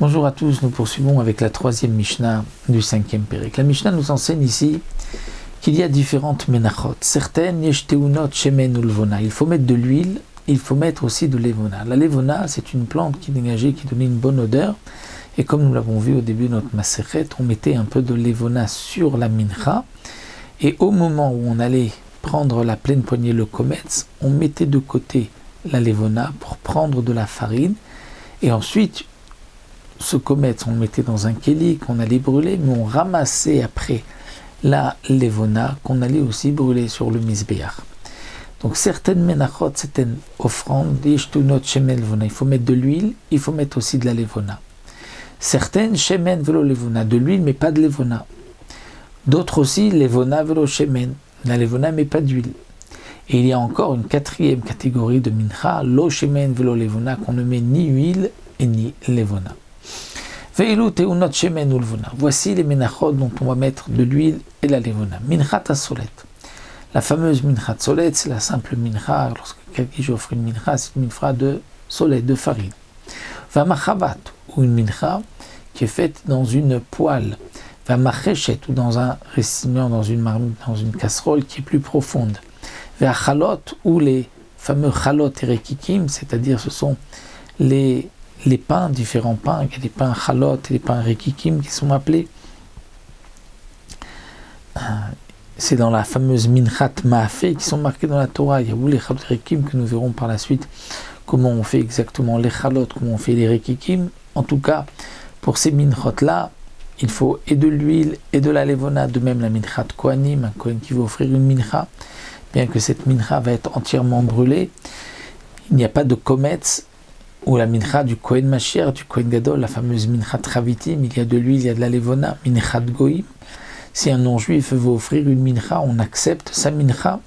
Bonjour à tous, nous poursuivons avec la troisième Mishnah du cinquième Pérek. La Mishnah nous enseigne ici qu'il y a différentes menachot. Certaines, yeshteunot shemen ou levona. Il faut mettre de l'huile, il faut mettre aussi de l'evona. La levona, c'est une plante qui dégageait, qui donnait une bonne odeur. Et comme nous l'avons vu au début de notre Masechet, on mettait un peu de levona sur la mincha. Et au moment où on allait prendre la pleine poignée, le kometz, on mettait de côté la levona pour prendre de la farine. Et ensuite, ce kometz, on le mettait dans un kéli qu'on allait brûler, mais on ramassait après la levona qu'on allait aussi brûler sur le misbéach. Donc certaines menachot, certaines offrandes, yeshtunot shemen levona, il faut mettre de l'huile, il faut mettre aussi de la levona. Certaines shemen velo levona, de l'huile mais pas de levona. D'autres aussi levona velo shemen, la levona mais pas d'huile. Et il y a encore une quatrième catégorie de mincha, lo shemen velo levona, qu'on ne met ni huile et ni levona. Voici les menachot dont on va mettre de l'huile et la levona. Minchat solet. La fameuse minchat solet, c'est la simple mincha. Lorsque quelqu'un offre une mincha, c'est une mincha de solet, de farine. Vamachavat, ou une mincha qui est faite dans une poêle. Vamacheshet, ou dans un récipient, dans une marmite, dans une casserole qui est plus profonde. Vachalot, ou les fameux chalot et rekikim, c'est-à-dire ce sont les pains, différents pains, il y a des pains chalot et des pains rekikim qui sont appelés. C'est dans la fameuse minchat maafé qui sont marqués dans la Torah. Il y a où les chalot et rekikim que nous verrons par la suite comment on fait exactement les chalot, comment on fait les rekikim. En tout cas, pour ces minchot-là, il faut et de l'huile et de la levona, de même la minchat kohanim, un kohen qui va offrir une mincha, bien que cette mincha va être entièrement brûlée. Il n'y a pas de kometz, ou la mincha du Kohen Mashiach, du Kohen Gadol, la fameuse minchat Ravitim, il y a de l'huile, il y a de la levona, minchat Goïm. Si un non-juif veut offrir une mincha, on accepte sa mincha.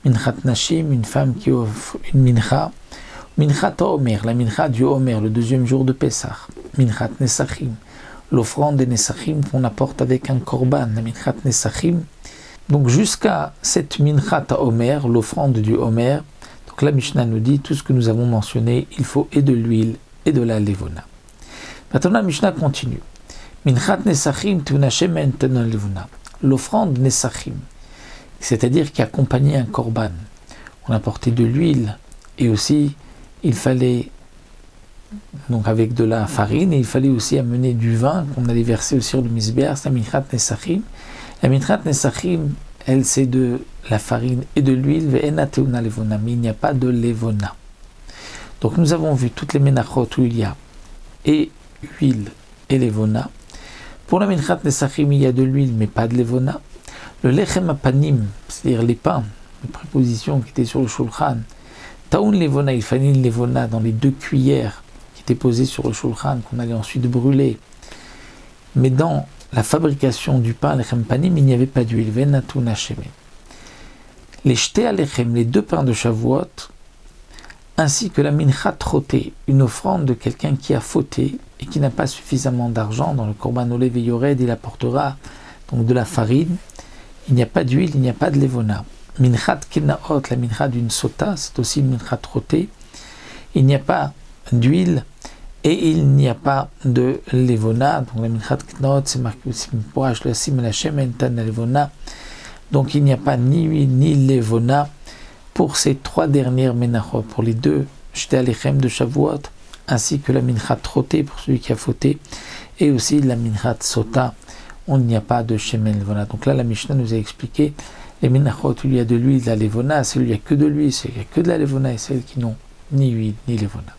Minchat Nashim, une femme qui offre une mincha. Minchat Omer, la mincha du Omer, le deuxième jour de Pessah. Minchat Nesachim, l'offrande des Nesachim qu'on apporte avec un korban, la minchat Nesachim. Donc jusqu'à cette minchat Omer, l'offrande du Omer, donc la Mishnah nous dit tout ce que nous avons mentionné, il faut et de l'huile et de la levona. Maintenant la Mishnah continue. Minchat nesachim tuna shemen tena levona. L'offrande nesachim, c'est-à-dire qui accompagnait un korban. On apportait de l'huile et aussi il fallait, donc avec de la farine, et il fallait aussi amener du vin qu'on allait verser sur le misbéach, c'est la minchat nesachim. La minchat nesachim, elle c'est de la farine et de l'huile, mais il n'y a pas de levona. Donc nous avons vu toutes les menachot où il y a et huile et levona. Pour la minchat nesachim, il y a de l'huile mais pas de levona. Le lechem apanim, c'est-à-dire les pains, les prépositions qui étaient sur le shulchan, taoun levona, il fallait une levona dans les 2 cuillères qui étaient posées sur le shulchan, qu'on allait ensuite brûler. Mais dans la fabrication du pain, lechem panim, il n'y avait pas d'huile. Venatuna shemen. Les jetés alechem, les 2 pains de Shavuot, ainsi que la minchat troté, une offrande de quelqu'un qui a fauté et qui n'a pas suffisamment d'argent dans le korban olev et yored, il apportera donc de la farine. Il n'y a pas d'huile, il n'y a pas de levona. Minchat kenaot, la minchat d'une sota, c'est aussi une minchat troté. Il n'y a pas d'huile et il n'y a pas de levona. Donc la minchat kenaot, c'est marqué aussi mipoach la sim la shemen tan levona. Donc il n'y a pas ni huile ni levona pour ces 3 dernières menachot, pour les 2 jetés alechem de Shavuot, ainsi que la minchat troté pour celui qui a fauté, et aussi la minchat sota, on n'y a pas de shemen levona. Donc là la Mishnah nous a expliqué les menachot où il y a de l'huile, de la levona, celles où il n'y a que de l'huile, celles où il n'y a que de la levona, et celles qui n'ont ni huile ni levona.